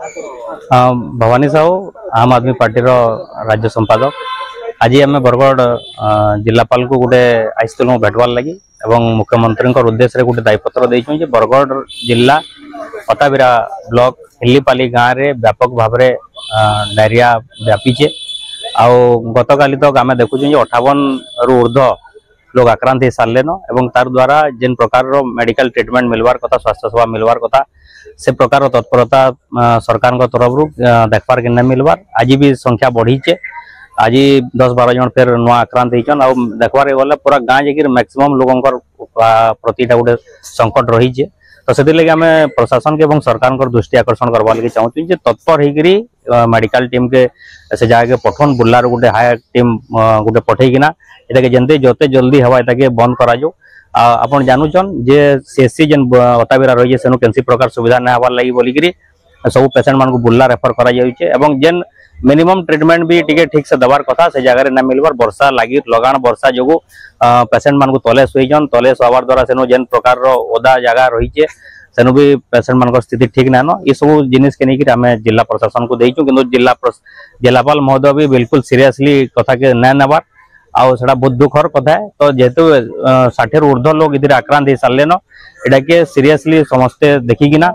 भवानी साहू आम आदमी पार्टी राज्य संपादक। आज आम बरगढ़ जिलापाल को गोटे आसलु भेटवार लगी मुख्यमंत्री उद्देश्य गोटे दायीपत्र देछुं बरगढ़ जिला अताबिरा ब्लॉक हिल्लीपाली गाँव में व्यापक भाव में डायरिया व्यापीचे। आ गत काली तक आम देखुं 58 रु ऊर्ध्व लोग आक्रांत हो सारे न तार द्वारा जिन प्रकार मेडिकल ट्रीटमेंट मिलवार कथा स्वास्थ्य सेवा मिलवार कथा से प्रकार तत्परता सरकार तरफ देखबार के नहीं मिलवार। आज भी संख्या बढ़ीचे। आज 10-12 जन फिर नुआ आक्रांत होचन। आ देखबार गले पूरा गाँव जाकर मैक्सिमम लोगों प्रतिटा गोटे संकट रही। तो से लगे आम प्रशासन के सरकार दृष्टि आकर्षण करवा लगे चाहूँ तत्पर होकर मेडिकल टीम के से जगह पठन बुर्लार गोटे हायर टीम गोटे पठेकिना ये जल्दी जोते जल्दी हवा ये बंद करा आपन जानून जे सीएससी जेन अताबिरा रही सेनु कैंसी प्रकार सुविधा नहीं हबार लगी बोलिकी सब पेसेंट मान को बुर्ला रेफर करा जेन मिनिमम ट्रीटमेंट भी टिके ठीक से दबार कथा से जगह ना मिलवार वर्षा लगी लगाण वर्षा जो पेसेंट मान को तले शुईचन तले शुआबार द्वारा सेनु जेन प्रकार ओदा जगह रही सेनु भी पेसेंट मान स्थिति ठीक ना न ये सब जिनिस के नहीं आम जिला प्रशासन को देचु कि जिलापाल महोदय भी बिल्कुल सीरियसली कथा के ना नबार आउटा बहुत दुखर कथा है। तो जेहेतु 60 ऊर्ध्व लोग इधर आक्रांत हो सारे न इटा के सीरियसली समस्ते देखिकिना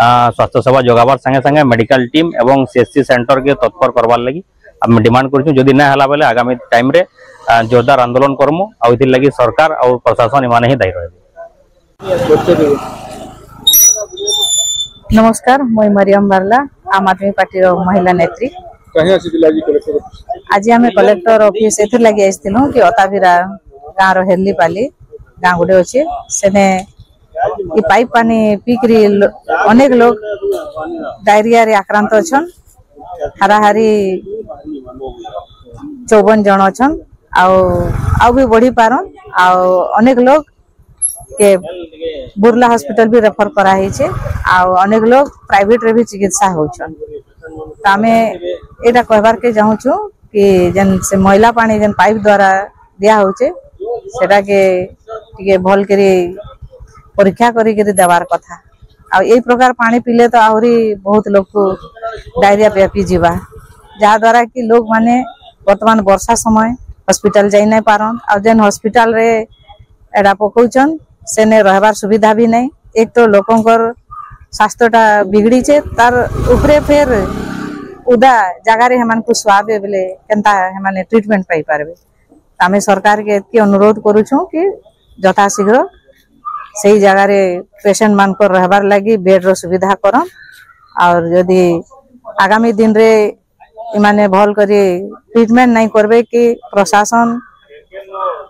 स्वास्थ्य सेवा जगाबार संगे संगे मेडिकल टीम एवं सीएससी सेंटर के तत्पर करवार लगी आम डिमांड करूँ। जदि ना हला बेले आगामी टाइम रे जोरदार आंदोलन करमु आ इथिर लगी सरकार और प्रशासन इमाने ही दायी रहे। नमस्कार, मुई मरियम बारला आम आदमी पार्टी महिला नेत्री। आज आम कलेक्टर ऑफिस एथर लगी आइलु कि अताबिरा गाँव हेरलीपाली गाँ गुटे अच्छे सेने पाइप पानी पीकरी अनेक लोग डायरिया रे आक्रांत अच्छन। हाराहारी 54 जन अच्छन। आउ भी बढ़ी पारन। अनेक लोग के बुर्ला हॉस्पिटल भी रेफर कराई छे। अनेक लोग प्राइवेट रे भी चिकित्सा होछन। आमे एटा कहबार के चाहूँ कि जेन से मैला पानी जेन पाइप द्वारा दिया होचे सेटा के टिके भल करी परीक्षा करी देवार कथा। आ यही प्रकार पानी पीले तो आहरी बहुत लोग को डायरिया व्यापी जीवा जहाँ द्वारा कि लोग माने वर्तमान वर्षा समय हॉस्पिटल जाई नहीं पारन। आ जेन हॉस्पिटल रे एडा पकौचन सेने रहबार सुविधा भी नहीं। एक तो लोकंकर स्वास्थ्यटा बिगड़ी छे तार उपरे फिर उदा जगार हेमान को स्वाबे बेले केनता हेमाने ट्रीटमेंट पाई पारबे। आमे सरकार के एतकी अनुरोध करूछु कि यथाशीघ्र सही जगार पेशेंट मान को रहबार लगी बेड रो सुविधा करन। और यदि आगामी दिन रे इमाने भल करी ट्रीटमेंट नहीं करबे कि प्रशासन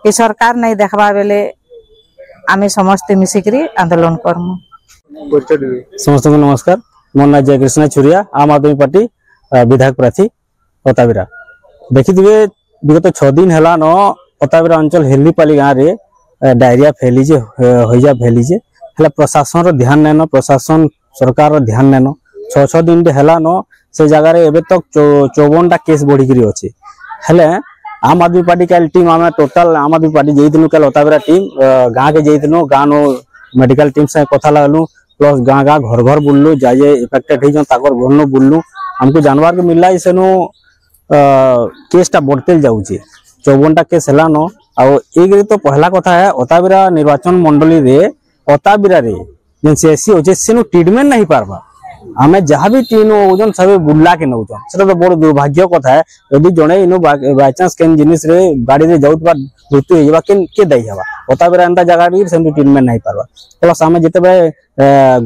कि सरकार नहीं देखबा बेले आमे समस्त मिसिकरी आंदोलन करमु। समस्त को नमस्कार। मोर ना जय कृष्ण छुरिया आम आदमी पार्टी विधायक प्रार्थी अताबिरा। देखी थे विगत 6 दिन है न अताबिरा अंचल हेरलीपाली गाँव में डायरिया फैलीजे हईजा फैलीजे हेला प्रशासन रो ध्यान नैन प्रशासन सरकार रो ध्यान नैन 6 दिन है न से जगह एबे तक 54टा केस बढ़िकी अच्छे। हेले आम आदमी पार्टी का टीम आम टोटाल आम आदमी पार्टी जाइलु कल अताबिरा टीम गाँव के जाइलु गाँव मेडिकल टीम से कथा लगलु प्लस गाँ गाँ घर घर बुललु जाए इफेक्टेड होकर घर बुललु हमको जानवर के मिलला सेनु केसटा बढ़ते जाऊे 54टा केस है न। आगे तो पहला कथा है अताबिरा निर्वाचन मंडली रे अताबिरा रे जेन सीएससी होचे सेनु ट्रीटमेंट नहीं पारबा आमे जहाँ भी टीन ओजन सब बुला के नौचन से तो बड़ दुर्भाग्य कथा है। यदि जड़े इन बाय चांस केन जिनिस रे गाड़ी रे जाउतबा मृत्यु हो जाबा के दई हवा अताबिरा एंता जगह रे सेनु ट्रीटमेंट नहीं पारबा। प्लस आमे जते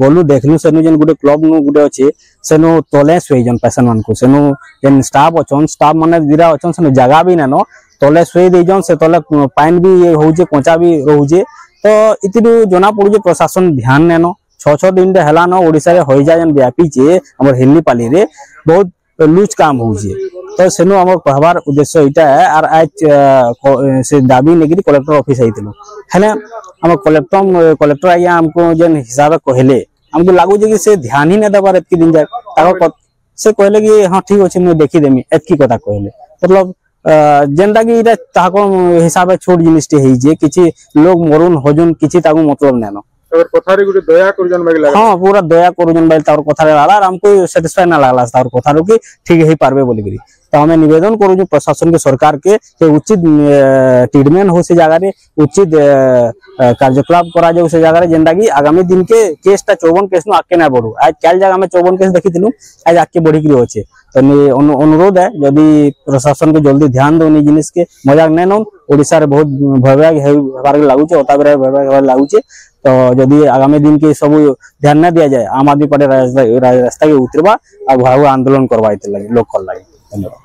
गलु देखलु सेनु जेन गुटे क्लब नु गुटे अछि सेनु तले सुई जन पेशेंट मान को सेनु जेन स्टाफ अछन स्टाफ माने दिरा अछन सेनु जगह भी न तले सुई दे जन से तले पानी भी होउजे कोचा भी रहउजे। तो इतिरु जना पड़ुजे प्रशासन ध्यान नेनो 6 दिन है न ओडिशा रे हईजा जेन व्यापी छे हमर हेरलीपाली रे बहुत लूज काम होउजे। तो सेनु हमर कहबार उद्देश्य इटा है। आर आज से दाबी नेगिरी कलेक्टर ऑफिस आइतिलु हेले हम कलेक्टर आया हमको जेन हिसाब कहले हमको लागु जे कि से ध्यान ही न देबार एतकी दिन जाय ताको से कहले कि हां ठीक अछि मैं देखि देमी एतकी कथा कहले मतलब जेनटा कि इटा ताको हिसाब छोट जिनिसटे हे जे किछि लोग मरुन हजुन किछि ताको मतलब नेनो तोर कथारे गुटे दया करजन बाकी लागला हाँ पूरा दया करूजन भाई तार कथा लागला और हमको सेटिस्फाई ना लागला तार कथा कि ठीक है पारबे बोली करी तो हमें निवेदन करूँ प्रशासन के सरकार के उचित ट्रीटमेंट हो से जगह उचित कार्यकलाप करा जाए से जगह जेनटा कि आगामी दिन के केसटा 54 केस नु आके ना बढ़ू आज कल जगह में 54 केस देखी आज आके बढ़ी अच्छे तो अनुरोध है यदि प्रशासन को जल्दी ध्यान दो जिनिस के मजाक नहीं नौन ओडिशा रे बहुत भयावह लगुचे अताबिरा भयावह लगुचे तो जदि आगामी दिन के सब ध्यान न दिया जाए आम आदमी पार्टी रास्ता के उतरवा और भयावह आंदोलन करवा लगे लोक लगे धन्यवाद।